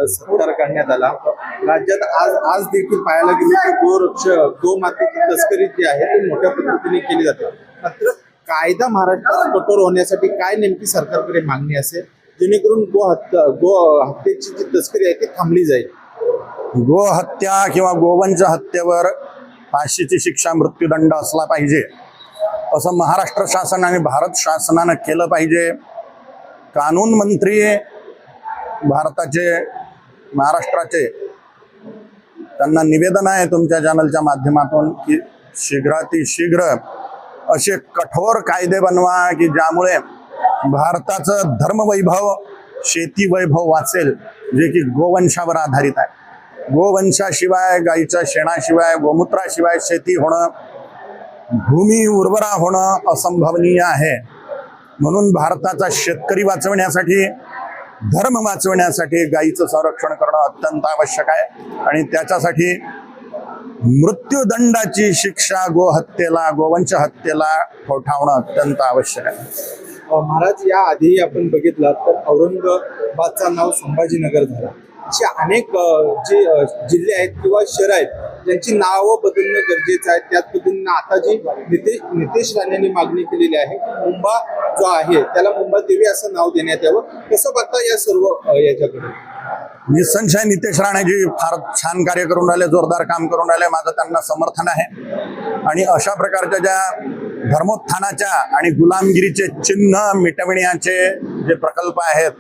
सत्कार करण्यात आला। राज्यात आज आज देखील पाहायला गेलो की गोमातेची तस्करी जी आहे ती मोठ्या पद्धतीने केली जाते। मात्र कायदा महाराष्ट्रात कठोर होण्यासाठी काय नेमकी सरकारकडे मागणी असेल जेणेकरून गो हत्येची जी तस्करी आहे ती थांबली जाईल? गो हत्या किंवा गोवंश हत्येवर फाशीची शिक्षा मृत्यूदंड असला पाहिजे असं महाराष्ट्र शासन आणि भारत शासनानं केलं पाहिजे। कानून मंत्री भारताचे महाराष्ट्राचे त्यांना निवेदन आहे तुमच्या चॅनलच्या माध्यमातून की शीघ्रातिशीघ्र असे कठोर कायदे बनवा की ज्यामुळे भारताचं धर्मवैभव शेती वैभव वाचेल जे की गोवंशावर आधारित आहे। गोवंशाशिवाय गाईच्या शेणाशिवाय गोमूत्राशिवाय शेती होणं भूमी उर्वरा होणं असंभवनीय आहे। म्हणून भारताचा शेतकरी वाचवण्यासाठी धर्म वाचवण्यासाठी गायीचं संरक्षण करणं अत्यंत आवश्यक आहे आणि त्याच्यासाठी मृत्यूदंडाची शिक्षा गोहत्येला गोवंश हत्येला ठोठावणं अत्यंत आवश्यक आहे। महाराज या आधी आपण बघितलं तर औरंगाबादचं नाव संभाजीनगर झाला। असे अनेक जे जिल्हे आहेत किंवा शहर आहेत ज्यांची नावं बदलणं गरजेचं आहे। त्याच पद्धतीने आता जी नितेश राणेंनी मागणी केलेली आहे मुंबा जो आहे त्याला मुंबा देवी असं नाव देण्यात यावं, कसं बघता या सर्व याच्याकडे? निसंशय नितेश राणेजी फार छान कार्य करून राहिले, जोरदार काम करून राहिले, माझं त्यांना समर्थन आहे। आणि अशा प्रकारच्या ज्या धर्मोत्थानाच्या आणि गुलामगिरीचे चिन्ह मिटविण्याचे जे प्रकल्प आहेत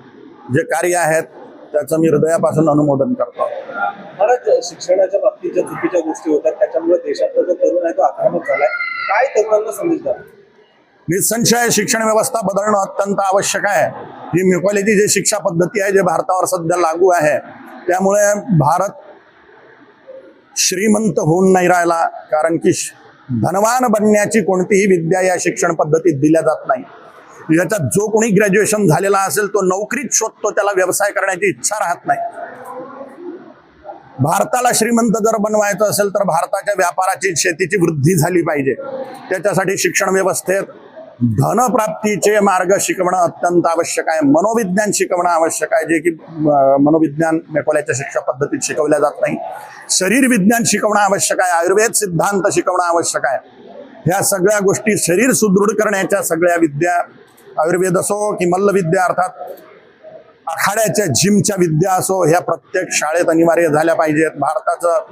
जे कार्य आहेत त्याचं मी हृदयापासून अनुमोदन करतो। महाराज शिक्षणाच्या बाबतीत ज्या चुकीच्या गोष्टी होतात त्याच्यामुळे देशातला जो तरुण आहे तो आक्रमक झालाय, काय तरुणांना समजतात? निसंशय शिक्षण व्यवस्था बदलणं अत्यंत आवश्यक आहे। ही म्युकॉलॉजी जी शिक्षा पद्धती आहे जे भारतावर सध्या लागू आहे त्यामुळे भारत श्रीमंत होऊन नाही राहिला, कारण की धनवान बनण्याची कोणतीही विद्या या शिक्षण पद्धतीत दिल्या जात नाही। याच्यात जो कोणी ग्रॅज्युएशन झालेला असेल तो नोकरीत शोधतो, त्याला व्यवसाय करण्याची इच्छा राहत नाही। भारताला श्रीमंत जर बनवायचं असेल तर भारताच्या व्यापाराची शेतीची वृद्धी झाली पाहिजे। त्याच्यासाठी शिक्षण व्यवस्थेत धनप्राप्तीचे मार्ग शिकवणं अत्यंत आवश्यक आहे। मनोविज्ञान शिकवणं आवश्यक आहे जे की मनोविज्ञान मेकोल्याच्या शिक्षा पद्धतीत शिकवल्या जात नाही। शरीर विज्ञान शिकवणं आवश्यक आहे, आयुर्वेद सिद्धांत शिकवणं आवश्यक आहे। ह्या सगळ्या गोष्टी शरीर सुदृढ करण्याच्या सगळ्या विद्या, आयुर्वेद असो की मल्लविद्या अर्थात आखाड्याच्या जिमच्या विद्या असो, ह्या प्रत्येक शाळेत अनिवार्य झाल्या पाहिजेत। भारताचं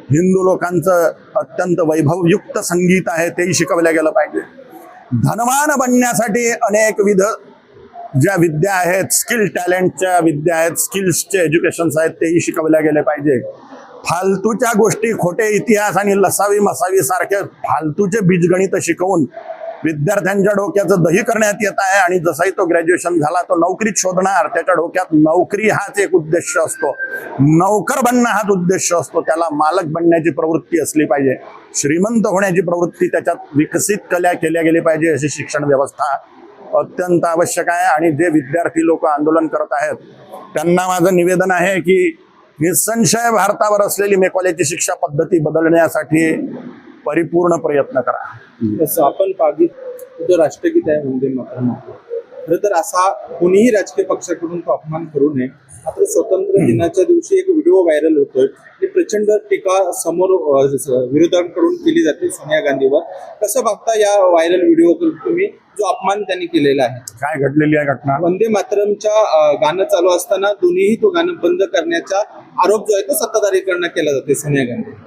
हिंदू लोकांचं अत्यंत वैभवयुक्त संगीत आहे तेही शिकवलं गेलं पाहिजे। धनवान बनण्यासाठी अनेकविध ज्या विद्या आहेत, स्किल टॅलेंटच्या विद्या आहेत, स्किल्सचे एज्युकेशन्स आहेत तेही शिकवल्या गेले पाहिजे। फालतूच्या गोष्टी, खोटे इतिहास आणि लसावी मसावी सारखे फालतूचे बीजगणित शिकवून विद्यार्थ्यांच्या डोक्याचं दही करण्यात येत आहे आणि जसाही तो ग्रॅज्युएशन झाला तो नोकरीत शोधणार, त्याच्या डोक्यात नोकरी हाच एक उद्देश असतो, नोकर बनणं हाच उद्देश असतो। त्याला मालक बनण्याची प्रवृत्ती असली पाहिजे, श्रीमंत होण्याची प्रवृत्ती त्याच्यात विकसित केल्या गेली पाहिजे। अशी शिक्षण व्यवस्था अत्यंत आवश्यक आहे। आणि जे विद्यार्थी लोक आंदोलन करत आहेत त्यांना माझं निवेदन आहे की निसंशय भारतावर असलेली मेकॉलेजची शिक्षा पद्धती बदलण्यासाठी परिपूर्ण प्रयत्न करा। तसं आपण जो राष्ट्रगीत आहे वंदे मातरम, खरं तर असा कोणीही राजकीय पक्षाकडून तो अपमान करू नये। मात्र स्वातंत्र्य दिनाच्या दिवशी एक व्हिडिओ व्हायरल होतोय की प्रचंड टीका समोर विरोधकांकडून केली जाते सोनिया गांधीवर, कसं बघता या व्हायरल व्हिडिओ तुम्ही जो अपमान त्यांनी केलेला आहे? काय घडलेली आहे घटना? वंदे मातरमच्या गाणं चालू असताना दोन्हीही तो गाणं बंद करण्याचा आरोप जो आहे तो सत्ताधारीकडनं केला जाते सोनिया गांधी।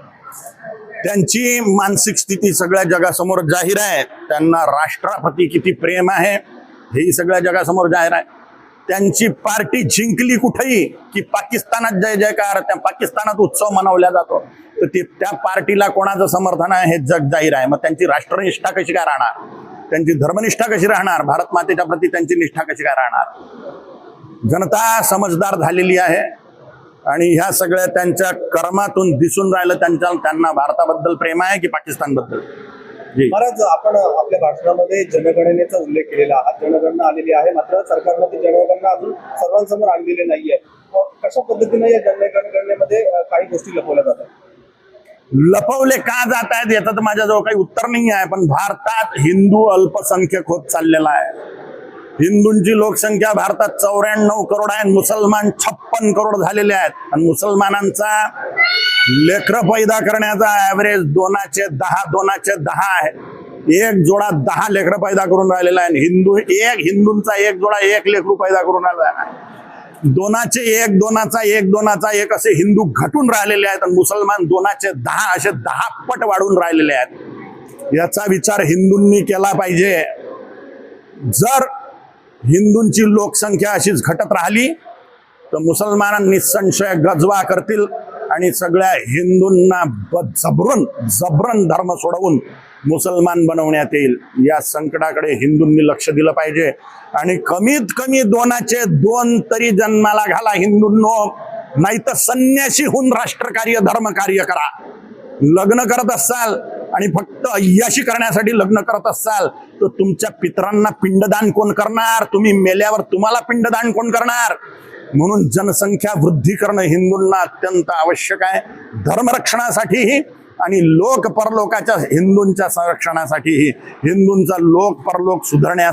त्यांची मानसिक स्थिती सगळ्या जगासमोर जाहीर आहे। त्यांना राष्ट्रपती किती प्रेम आहे हेही सगळ्या जगासमोर जाहीर आहे। त्यांची पार्टी जिंकली कुठेही की पाकिस्तानात जय जयकार, त्या पाकिस्तानात उत्सव मनवला जातो, तर त्या पार्टीला कोणाचं समर्थन आहे हे जग जाहीर आहे। मग त्यांची राष्ट्रनिष्ठा कशी काय राहणार, त्यांची धर्मनिष्ठा कशी राहणार, भारत मातेच्या प्रती त्यांची निष्ठा कशी काय राहणार? जनता समजदार झालेली आहे आणि ह्या सगळ्या त्यांच्या कर्मातून दिसून राहिलं त्यांना भारताबद्दल प्रेम आहे की पाकिस्तानबद्दल। महाराज, आपण आपल्या भाषणामध्ये जनगणनेचा उल्लेख केलेला आहात, जनगणना आलेली आहे, मात्र सरकारने ती जनगणना अजून सर्वांसमोर आणलेली नाहीये। कशा पद्धतीने या जनगणनेमध्ये काही गोष्टी लपवल्या जातात? लपवले का जात आहेत याचं तर माझ्याजवळ काही उत्तर नाही आहे, पण भारतात हिंदू अल्पसंख्यक होत चाललेला आहे। हिंदूंची लोकसंख्या भारतात 94 करोड आहे, मुसलमान 56 करोड झालेले आहेत. आणि मुसलमानांचा लेकरं पैदा करण्याचा ऍव्हरेज 2/10 आहे. एक जोडा 10 लेकरं पैदा करून राहिलेला आहे. हिंदूंचा एक जोडा 1 लेकरू पैदा करून राहिला आहे. 2चे 1, 2चा 1 असे हिंदू घटून राहिलेले आहेत आणि मुसलमान 2चे 10 असे 10 पट वाढून राहिलेले आहेत. याचा विचार हिंदूंनी केला पाहिजे. जर हिंदूंची लोकसंख्या अशीच घटत राहिली तर मुसलमान निसंशय गजवा करतील आणि सगळ्या हिंदूंना जबरन धर्म सोडवून मुसलमान बनवण्यात येईल. या संकटाकडे हिंदूंनी लक्ष दिलं पाहिजे आणि कमीत कमी 2चे 2 तरी जन्माला घाला हिंदूंनो, नाही तर संन्यासी होऊन राष्ट्रकार्य धर्मकार्य करा. लग्न करत असाल आणि फक्त अय्याशी करण्यासाठी लग्न करत असाल तर तुमच्या पितरांना पिंडदान कोण करणार? तुम्ही मेल्यावर तुम्हाला पिंडदान कोण करणार? म्हणून जनसंख्या वृद्धी करणं हिंदूंना अत्यंत आवश्यक आहे, धर्मरक्षणासाठीही आणि लोक परलोकाच्या हिंदूंच्या संरक्षणासाठीही. हिंदूंचा लोक परलोक सुधारण्यास